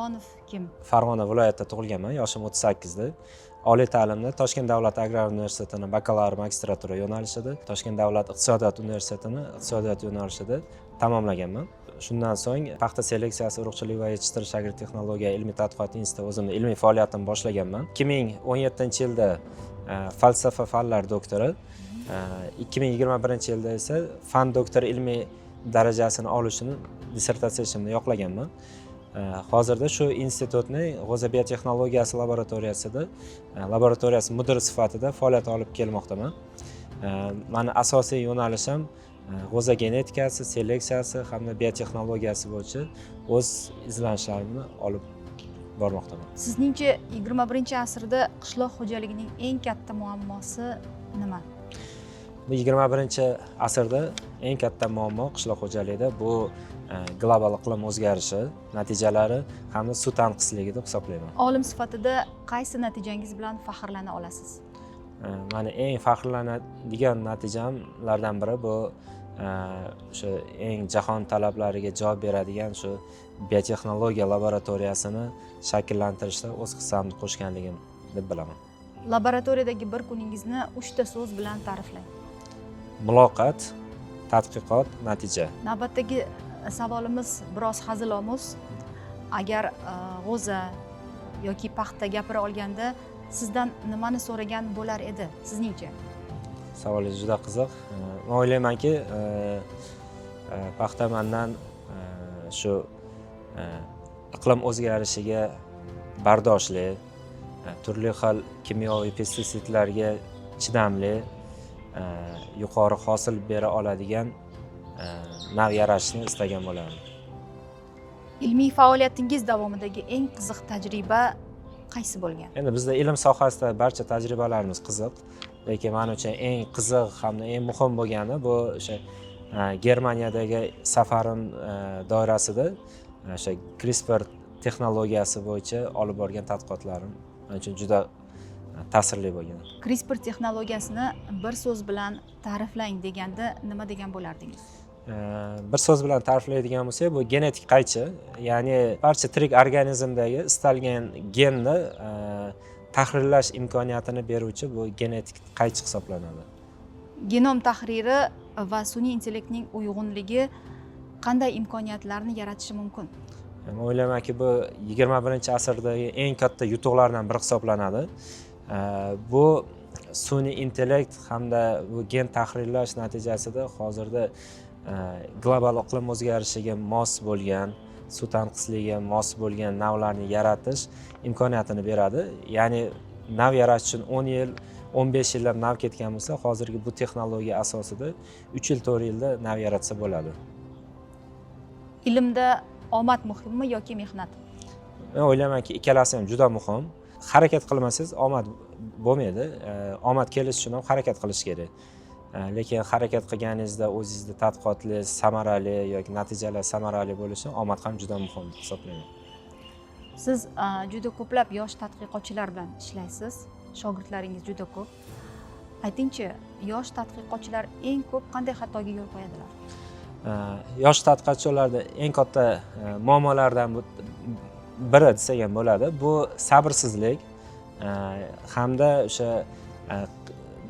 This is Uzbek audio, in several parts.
Qurbonov kim? Farg'ona viloyatida tug'ilganman, yoshim 38 da. Oliy ta'limni Toshkent davlat agrar universitetini bakalavr magistratura yo'nalishida, Toshkent davlat iqtisodiyot universitetini iqtisodiyot yo'nalishida tamomlaganman. Shundan so'ng paxta seleksiyasi, urug'chilik va yetishtirish agri texnologiya ilmiy tadqiqot institutida o'zimni ilmiy faoliyatimni boshlaganman. 2017-yilda falsafa fanlar doktori, 2021-yilda esa fan doktori ilmiy darajasini olishini dissertatsiya ishimni yoqlaganman. Hozirda shu institutni g'o'za biotexnologiyasi laboratoriyasi mudiri sifatida faoliyat olib kelmoqdaman. Mani asosiy yo'nalishim g'o'za genetikasi, seleksiyasi hamda biotexnologiyasi bo'yicha o'z izlanishlarimni olib bormoqdaman. Sizningcha 21-asrda qishloq xo'jaligining eng katta muammosi nima? Bu 21-asrda eng katta muammo qishloq xo'jaligida bu global iqlim o'zgarishi natijalari hamda suv tanqisligi deb hisoblayman. Olim sifatida qaysi natijangiz bilan faxrlana olasiz? Mani eng faxrlanadigan natijamlardan biri bu o'sha eng jahon talablariga javob beradigan shu biotexnologiya laboratoriyasini shakllantirishda o'z hissamni qo'shganligim deb bilaman. Laboratoriyadagi bir kuningizni 3 ta so'z bilan ta'riflang. Muloqot, tadqiqot, natija. Navbatdagi savolimiz biroz hazilomuz. Agar g'o'za yoki paxta gapira olganda sizdan nimani so'ragan bo'lar edi sizningcha? Savolingiz juda qiziq. Men o'ylaymanki, paxta mendan shu iqlim o'zgarishiga bardoshli, turli xil kimyoviy pestitsidlarga chidamli, yuqori hosil bera oladigan nav yaratishni istagan bo'lardim. Ilmiy faoliyatingiz davomidagi eng qiziq tajriba qaysi bo'lgan? Endi bizda ilm sohasida barcha tajribalarimiz qiziq, lekin men uchun eng qiziq hamda eng muhim bo'lgani bu o'sha Germaniyadagi safarim doirasida o'sha CRISPR texnologiyasi bo'yicha olib borgan tadqiqotlarim men uchun juda ta'sirli bo'lgan. CRISPR texnologiyasini bir so'z bilan ta'riflang deganda nima degan bo'lardingiz? Bir so'z bilan ta'riflaydigan bo'lsak, bu genetik qaychi, ya'ni barcha tirik organizmdagi istalgan genni tahrirlash imkoniyatini beruvchi bu genetik qaychi hisoblanadi. Genom tahriri va sun'iy intellektning uyg'unligi qanday imkoniyatlarni yaratishi mumkin? Men o'ylaymanki, bu 21-asrdagi eng katta yutuqlardan biri hisoblanadi. Bu sun'iy intellekt hamda bu gen tahrirlash natijasida hozirda global iqlim o'zgarishiga mos bo'lgan, suv tanqisligiga mos bo'lgan navlarni yaratish imkoniyatini beradi. Ya'ni nav yaratish uchun 10 yil, 15 yillab nav ketgan bo'lsa, hozirgi bu texnologiya asosida 3 yil, 4 yilda nav yaratsa bo'ladi. Ilmda omad muhimmi yoki mehnat? Men o'ylaymanki, ikkalasi ham juda muhim. Harakat qilmasangiz omad bo'lmaydi. Omad kelish uchun ham harakat qilish kerak. Lekin harakat qilganingizda o'zingizda tadqiqotli, samarali yoki natijalar samarali bo'lishi omad ham juda muhim deb hisoblayman. Siz juda ko'plab yosh tadqiqotchilar bilan ishlaysiz. Shogirdlaringiz juda ko'p. Aytingchi, yosh tadqiqotchilar eng ko'p qanday xatoga yo'l qo'yadilar? Yosh tadqiqotchilarda eng katta muammolardan biri desak ham bo'ladi. Bu sabrsizlik hamda o'sha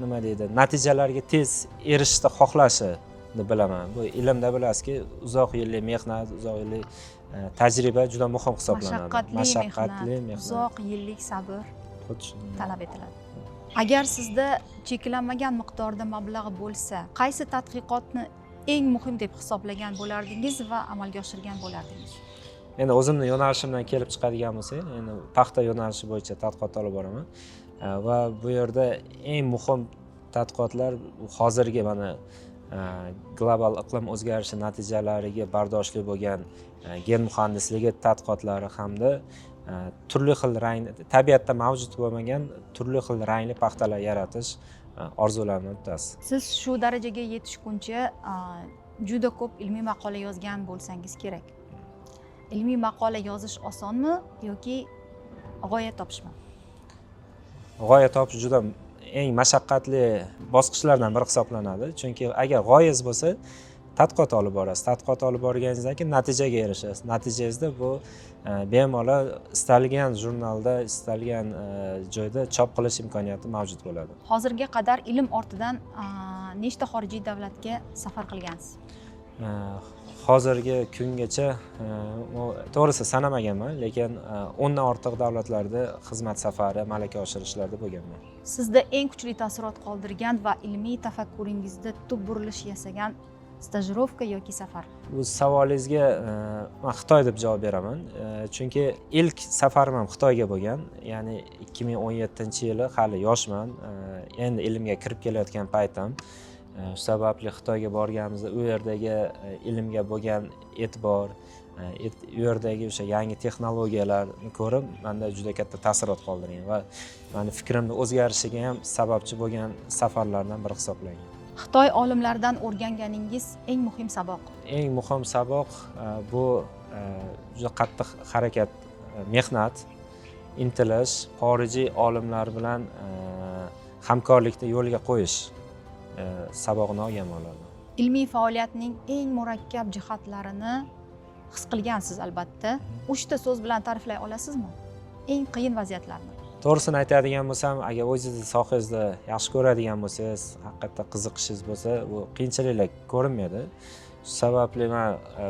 nima deydi, natijalarga tez erishishni xohlashi deb bilaman. Bu ilmda bilasizki, uzoq yillik mehnat, uzoq yillik tajriba juda muhim hisoblanadi. Mashaqqatli mehnat, uzoq yillik sabr talab etiladi. Agar sizda cheklanmagan miqdorda mablag' bo'lsa, qaysi tadqiqotni eng muhim deb hisoblagan bo'lardingiz va amalga oshirgan bo'lardingiz? Endi o'zimning yo'nalishimdan kelib chiqadigan bo'lsak, endi paxta yo'nalishi bo'yicha tadqiqot olib boraman va bu yerda eng muhim tadqiqotlar hozirgi mana global iqlim o'zgarishi natijalariga bardoshli bo'lgan gen muhandisligi tadqiqotlari hamda turli xil rang, tabiatda mavjud bo'lmagan turli xil rangli paxtalar yaratish orzularimdan bittasi. Siz shu darajaga yetishguncha juda ko'p ilmiy maqola yozgan bo'lsangiz kerak. Ilmiy maqola yozish osonmi yoki g'oya topishmi? G'oya topish juda eng mashaqqatli bosqichlardan biri hisoblanadi. Chunki agar g'oyangiz bo'lsa, tadqiqot olib borasiz. Tadqiqot olib borganingizdan keyin natijaga erishasiz. Natijangizda bu bemalol istalgan jurnalda, istalgan joyda chop qilish imkoniyati mavjud bo'ladi. Hozirga qadar ilm ortidan nechta xorijiy davlatga safar qilgansiz? Hozirgi kungacha to'g'risi sanamaganman, lekin 10 dan ortiq davlatlarda xizmat safari, malaka oshirishlarda bo'lganman. Sizda eng kuchli taassurot qoldirgan va ilmiy tafakkuringizda tub burilish yasagan stajirovka yoki safar? Bu savolingizga men Xitoy deb javob beraman. Chunki ilk safarim ham Xitoyga bo'lgan. Ya'ni 2017-yili hali yoshman. Endi ilmga kirib kelayotgan paytim. Shu sababli Xitoyga borganimizda u yerdagi ilmga bo'lgan e'tibor, u yerdagi o'sha yangi texnologiyalarni ko'rib, menda juda katta taassurot qoldirgan va meni fikrimni o'zgarishiga ham sababchi bo'lgan safarlardan biri hisoblangan. Xitoy olimlaridan o'rganganingiz eng muhim saboq? Eng muhim saboq bu juda qattiq harakat, mehnat, intilish, xorijiy olimlar bilan hamkorlikda yo'lga qo'yish sabog'ini olganman ulardan. Ilmiy faoliyatning eng murakkab jihatlarini his qilgansiz albatta. 3 ta so'z bilan ta'riflay olasizmi? Eng qiyin vaziyatlarni. To'g'risini aytadigan bo'lsam, agar o'zingizni sohangizni yaxshi ko'radigan bo'lsangiz, haqiqatda qiziqishingiz bo'lsa, bu qiyinchiliklar ko'rinmaydi. Shu sababli men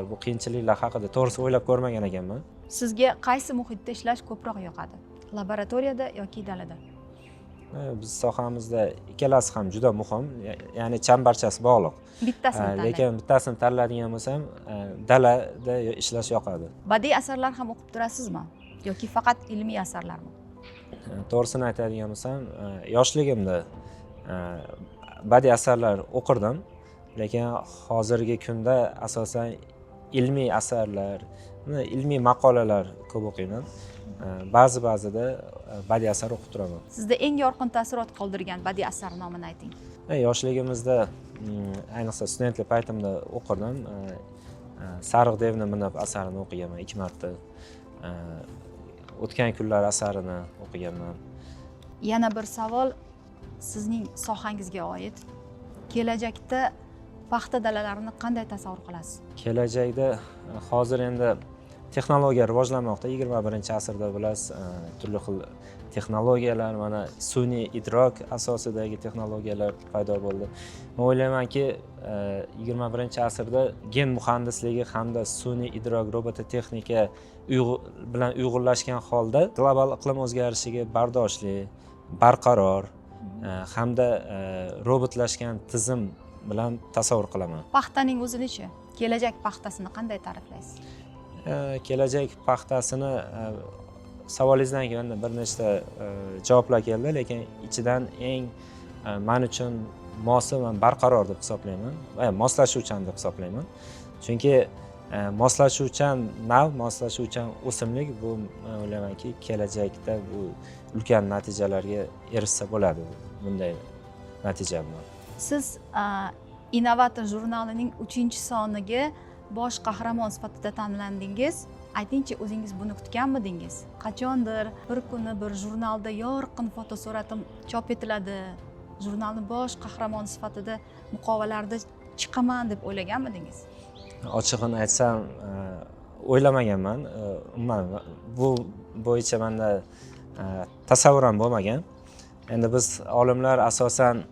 bu qiyinchiliklar haqida to'g'risi o'ylab ko'rmagan ekanman. Sizga qaysi muhitda ishlash ko'proq yoqadi? Laboratoriyada yoki dalada? Biz sohamizda ikkalasi ham juda muhim, ya'ni chambarchas bog'liq. Bittasini tanlang. Lekin bittasini tanlaydigan bo'lsam, dalada ishlash yoqadi. Badiiy asarlar ham o'qib turasizmi yoki faqat ilmiy asarlarmi? To'g'risini aytadigan bo'lsam, yoshligimda badiiy asarlar o'qirdim, lekin hozirgi kunda asosan ilmiy asarlar, ilmiy maqolalar ko'p o'qiyman. Ba'zida badiiy asar o'qib turaman. Sizda eng yorqin taassurot qoldirgan badiiy asar nomini ayting. Yoshligimizda, ayniqsa studentlik paytimda o'qirdim. Sariq devni minib asarini o'qiganman 2 marta. O'tgan kunlar asarini o'qiganman. Yana bir savol sizning sohangizga oid. Kelajakda paxta dalalarini qanday tasavvur qilasiz? Kelajakda hozir endi texnologiya rivojlanmoqda. 21-asrda bilasiz, turli xil texnologiyalar, mana sun'iy idrok asosidagi texnologiyalar paydo bo'ldi. Men o'ylaymanki, 21-asrda gen muhandisligi hamda sun'iy idrok, robototexnika bilan uyg'unlashgan holda global iqlim o'zgarishiga bardoshli, barqaror hamda robotlashgan tizim bilan tasavvur qilaman. Paxtaning o'zini-chi? Kelajak paxtasini qanday ta'riflaysiz? Kelajak paxtasini savolingizdan keyin bir nechta javoblar keldi, lekin ichidan eng men uchun munosib va barqaror deb hisoblayman va moslashuvchan deb hisoblayman. Chunki moslashuvchan nav, moslashuvchan o'simlik bu men o'ylaymanki, kelajakda bu ulkan natijalarga erishsa bo'ladi bunday natija bilan. Siz Innovator jurnalining 3-soniga bosh qahramon sifatida tanlandingiz. Aytingchi, o'zingiz buni kutganmidingiz? Qachondir bir kuni bir jurnalda yorqin fotosuratim chop etiladi, jurnalni bosh qahramoni sifatida muqovalarda chiqaman deb o'ylaganmidingiz? Ochig'ini aytsam, o'ylamaganman. Umuman bu bo'yicha menda tasavvuram bo'lmagan. Endi biz olimlar asosan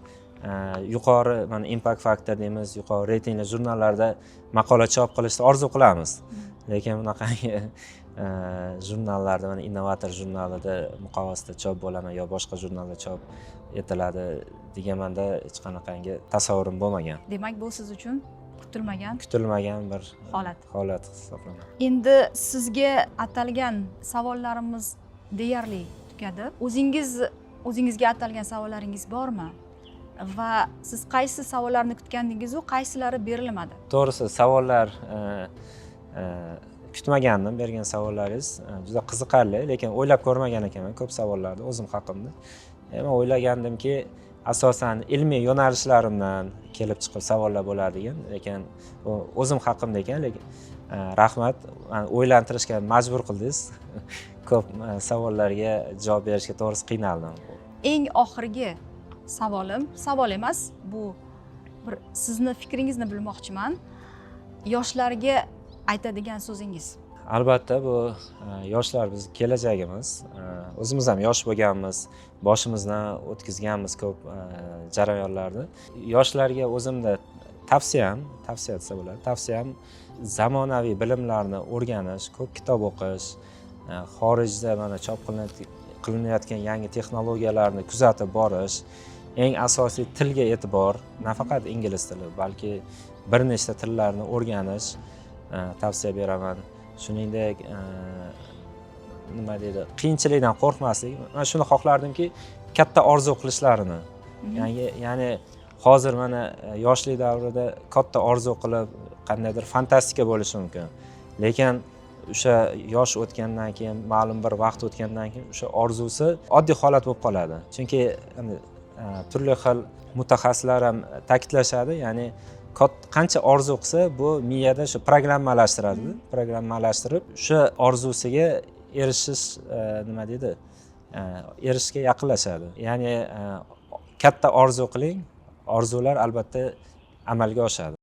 yuqori mana impact factor deymiz, yuqori reytingli jurnallarda maqola chop qilishni orzu qilamiz. Lekin bunaqangi jurnallarda, mana Innovator jurnalida muqovasida chop bo'laman yo boshqa jurnalda chop etiladi deganmanda hech qanaqangi tasavvurim bo'lmagan. Demak, bu siz uchun kutilmagan bir holat hisoblanadi. Endi sizga atalgan savollarimiz deyarli tugadi. O'zingizga atalgan savollaringiz bormi? Va siz qaysi savollarni kutgandingiz-u, qaysilari berilmadi? To'g'risi, savollar kutmagandim, bergan savollaringiz juda qiziqarli, lekin o'ylab ko'rmagan ekanman ko'p savollarni o'zim haqimda. Men o'ylagandimki, asosan ilmiy yo'nalishlarimdan kelib chiqib savollar bo'ladigan, lekin o'zim haqimda ekan, lekin rahmat, o'ylantirishga majbur qildingiz. Ko'p savollarga javob berishga to'g'risi qiynaldim. Eng oxirgi savol emas, bu bir sizni fikringizni bilmoqchiman. yoshlarga aytadigan so'zingiz? Albatta bu yoshlar biz kelajagimiz. O'zimiz ham yosh bo'lganmiz, boshimizdan o'tkazganmiz ko'p jarayonlarni. Yoshlarga o'zimda tavsiya desa bo'ladi. Tavsiyam zamonaviy bilimlarni o'rganish, ko'p kitob o'qish, xorijda mana chop qilinayotgan yangi texnologiyalarni kuzatib borish, eng asosiy tilga e'tibor, nafaqat ingliz tili, balki bir nechta tillarni o'rganish tavsiya beraman. Shuningdek, nima deydi, qiyinchilikdan qo'rqmaslik. Men shuni xohlardimki, katta orzu qilishlarini. Ya'ni hozir mana yoshlik davrida katta orzu qilib, qandaydir fantastika bo'lishi mumkin. Lekin o'sha yosh o'tgandan keyin, ma'lum bir vaqt o'tgandan keyin o'sha orzusi oddiy holat bo'lib qoladi. Chunki turli xil mutaxassislar ham ta'kidlashadi, ya'ni qancha orzu qilsa, bu miyada shu programmalashtiradi. Programmalashtirib, o'sha orzusiga erishish, nima deydi, erishishga yaqinlashadi. Ya'ni katta orzu qiling, orzular albatta amalga oshadi.